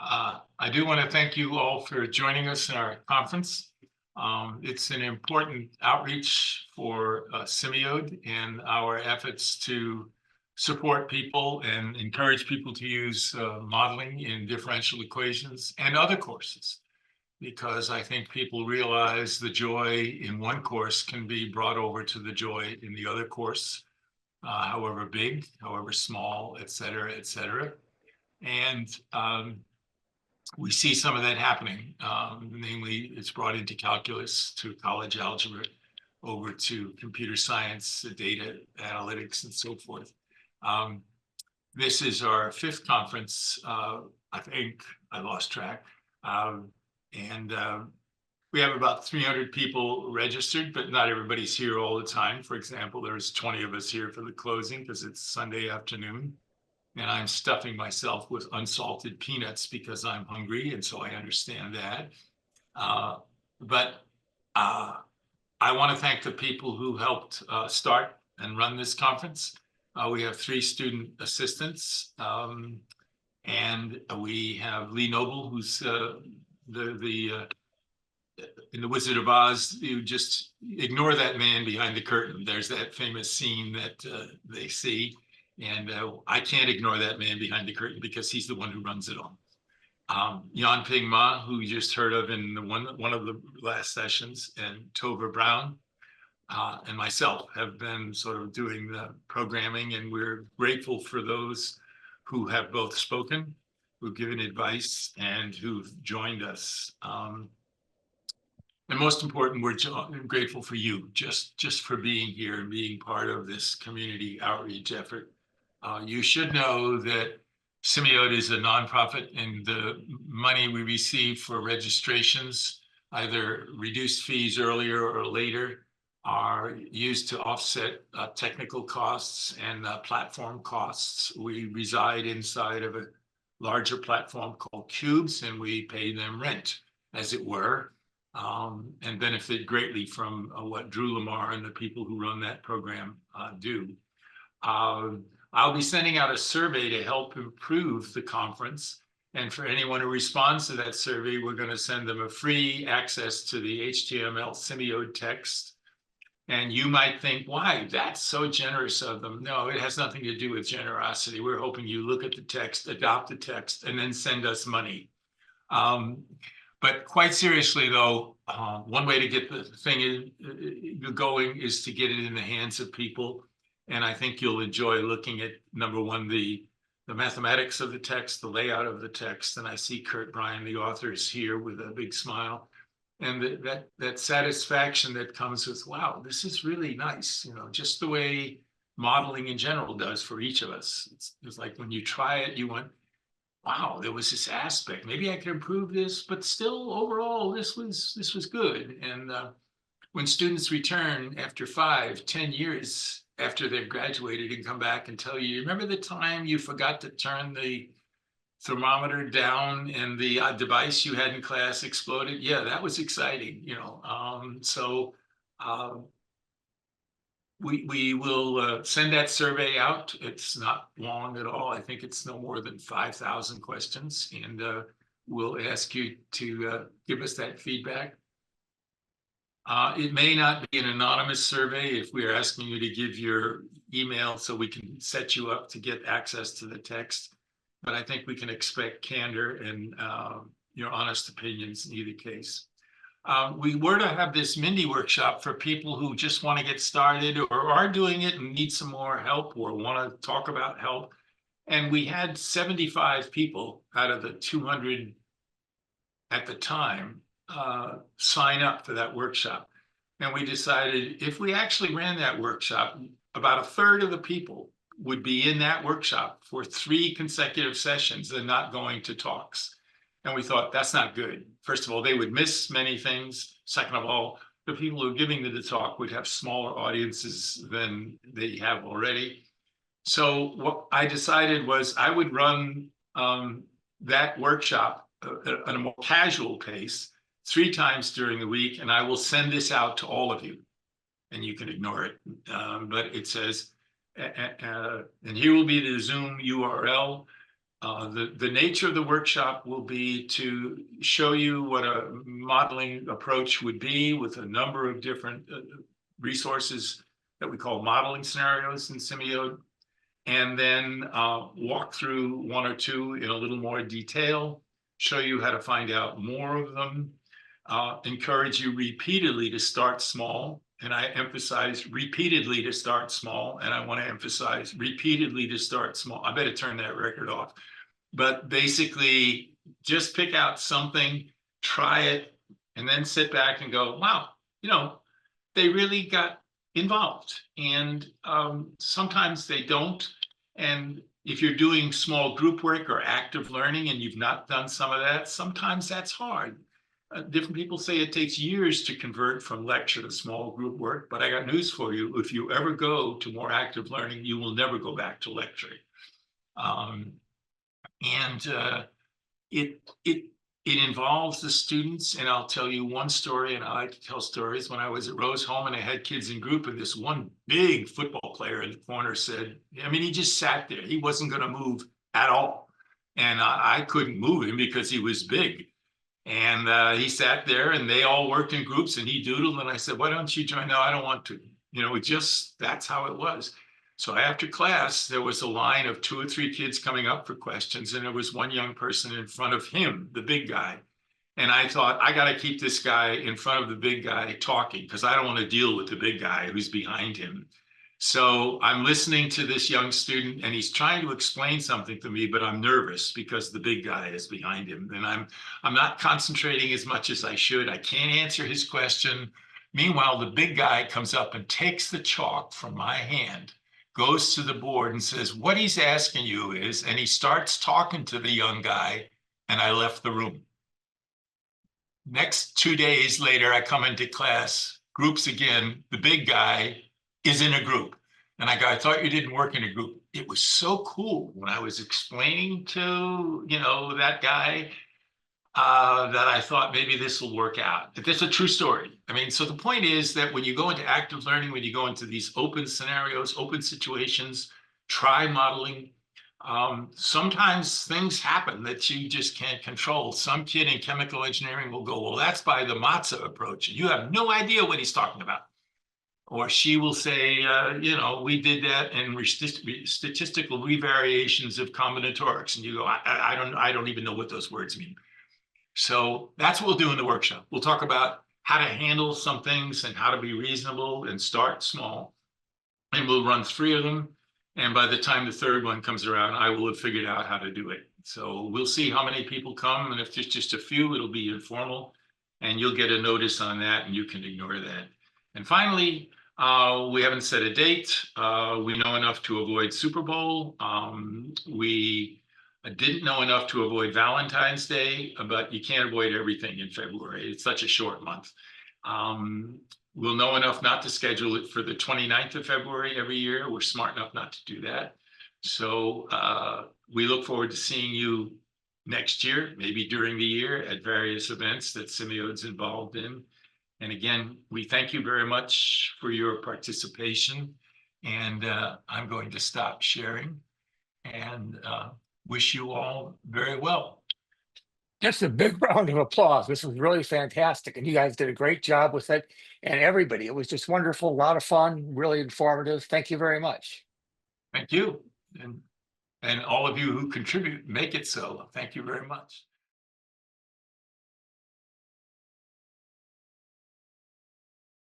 I do want to thank you all for joining us in our conference. It's an important outreach for SIMIODE and our efforts to support people and encourage people to use modeling in differential equations and other courses, because I think people realize the joy in one course can be brought over to the joy in the other course, however big, however small, et cetera, et cetera. And we see some of that happening. Namely, it's brought into calculus, to college algebra, over to computer science, data analytics, and so forth. This is our fifth conference. I think I lost track. We have about 300 people registered, but not everybody's here all the time. For example, there's 20 of us here for the closing because it's Sunday afternoon. And I'm stuffing myself with unsalted peanuts because I'm hungry, and so I understand that. But I want to thank the people who helped start and run this conference. We have 3 student assistants, and we have Lee Noble, who's in The Wizard of Oz. You just ignore that man behind the curtain. There's that famous scene that they see. And I can't ignore that man behind the curtain because he's the one who runs it all. Yanping Ma, who you just heard of in one of the last sessions, and Tova Brown, and myself have been sort of doing the programming, and we're grateful for those who have both spoken, who've given advice, and who've joined us. And most important, we're grateful for you, just for being here and being part of this community outreach effort. You should know that SIMIODE is a nonprofit, and the money we receive for registrations, either reduced fees earlier or later, are used to offset technical costs and platform costs. We reside inside of a larger platform called Cubes, and we pay them rent, as it were, and benefit greatly from what Drew Lamar and the people who run that program do. I'll be sending out a survey to help improve the conference. And for anyone who responds to that survey, we're going to send them a free access to the HTML SIMIODE text. And you might think, why? That's so generous of them. No, it has nothing to do with generosity. We're hoping you look at the text, adopt the text, and then send us money. But quite seriously, though, one way to get the thing going is to get it in the hands of people. And I think you'll enjoy looking at, number one, the mathematics of the text, the layout of the text. And I see Kurt Bryan, the author, is here with a big smile. And that satisfaction that comes with, wow, this is really nice, just the way modeling in general does for each of us. It's like when you try it, you went, wow, there was this aspect. Maybe I could improve this, but still, overall, this was good. And when students return after 5, 10 years after they've graduated and come back and tell you, remember the time you forgot to turn the thermometer down and the device you had in class exploded? Yeah, that was exciting, We will send that survey out. It's not long at all. I think it's no more than 5,000 questions, and we'll ask you to give us that feedback. It may not be an anonymous survey if we're asking you to give your email so we can set you up to get access to the text. But I think we can expect candor and your honest opinions in either case. We were to have this Mindy workshop for people who just want to get started or are doing it and need some more help or want to talk about help. And we had 75 people out of the 200 at the time sign up for that workshop. And we decided if we actually ran that workshop, about a third of the people would be in that workshop for 3 consecutive sessions and not going to talks. And we thought, that's not good. First of all, they would miss many things. Second of all, the people who are giving the talk would have smaller audiences than they have already. So what I decided was I would run that workshop at a more casual pace 3 times during the week, and I will send this out to all of you. And you can ignore it. But it says, and here will be the Zoom URL. The nature of the workshop will be to show you what a modeling approach would be with a number of different resources that we call modeling scenarios in SIMIODE, and then walk through one or two in a little more detail, show you how to find out more of them, encourage you repeatedly to start small. And I emphasize repeatedly to start small. And I want to emphasize repeatedly to start small. I better turn that record off. But basically, just pick out something, try it, and then sit back and go, wow, they really got involved. And sometimes they don't. And if you're doing small group work or active learning and you've not done some of that, sometimes that's hard. Different people say it takes years to convert from lecture to small group work, but I got news for you. If you ever go to more active learning, you will never go back to lecturing. It involves the students, and I'll tell you one story, and I like to tell stories. When I was at Rose Home and I had kids in group, and this one big football player in the corner said, he just sat there. He wasn't going to move at all. And I couldn't move him because he was big. And he sat there and they all worked in groups and he doodled. And I said, why don't you join? No, I don't want to. That's how it was. So after class, there was a line of 2 or 3 kids coming up for questions. And there was one young person in front of him, the big guy. And I thought, I got to keep this guy in front of the big guy talking because I don't want to deal with the big guy who's behind him. So I'm listening to this young student and he's trying to explain something to me, but I'm nervous because the big guy is behind him and I'm not concentrating as much as I should. I can't answer his question. Meanwhile, the big guy comes up and takes the chalk from my hand, goes to the board and says, what he's asking you is, and he starts talking to the young guy, and I left the room. Next 2 days later, I come into class, groups again, the big guy is in a group. And I thought you didn't work in a group. It was so cool when I was explaining to, that guy that I thought maybe this will work out. But that's a true story. So the point is that when you go into active learning, when you go into these open scenarios, open situations, try modeling, sometimes things happen that you just can't control. Some kid in chemical engineering will go, well, that's by the Matza approach. And you have no idea what he's talking about. Or she will say, we did that in statistical revariations of combinatorics. And you go, I don't even know what those words mean. So that's what we'll do in the workshop. We'll talk about how to handle some things and how to be reasonable and start small. And we'll run 3 of them. And by the time the 3rd one comes around, I will have figured out how to do it. So we'll see how many people come. And if there's just a few, it'll be informal. And you'll get a notice on that and you can ignore that. And finally, we haven't set a date. We know enough to avoid Super Bowl. We didn't know enough to avoid Valentine's Day, but you can't avoid everything in February. It's such a short month. We'll know enough not to schedule it for the 29th of February every year. We're smart enough not to do that. So we look forward to seeing you next year, maybe during the year at various events that SIMIODE's involved in. And again, we thank you very much for your participation. And I'm going to stop sharing and wish you all very well. Just a big round of applause. This was really fantastic. And you guys did a great job with it. And everybody, it was just wonderful, a lot of fun, really informative. Thank you very much. Thank you. And all of you who contribute, make it so. Thank you very much.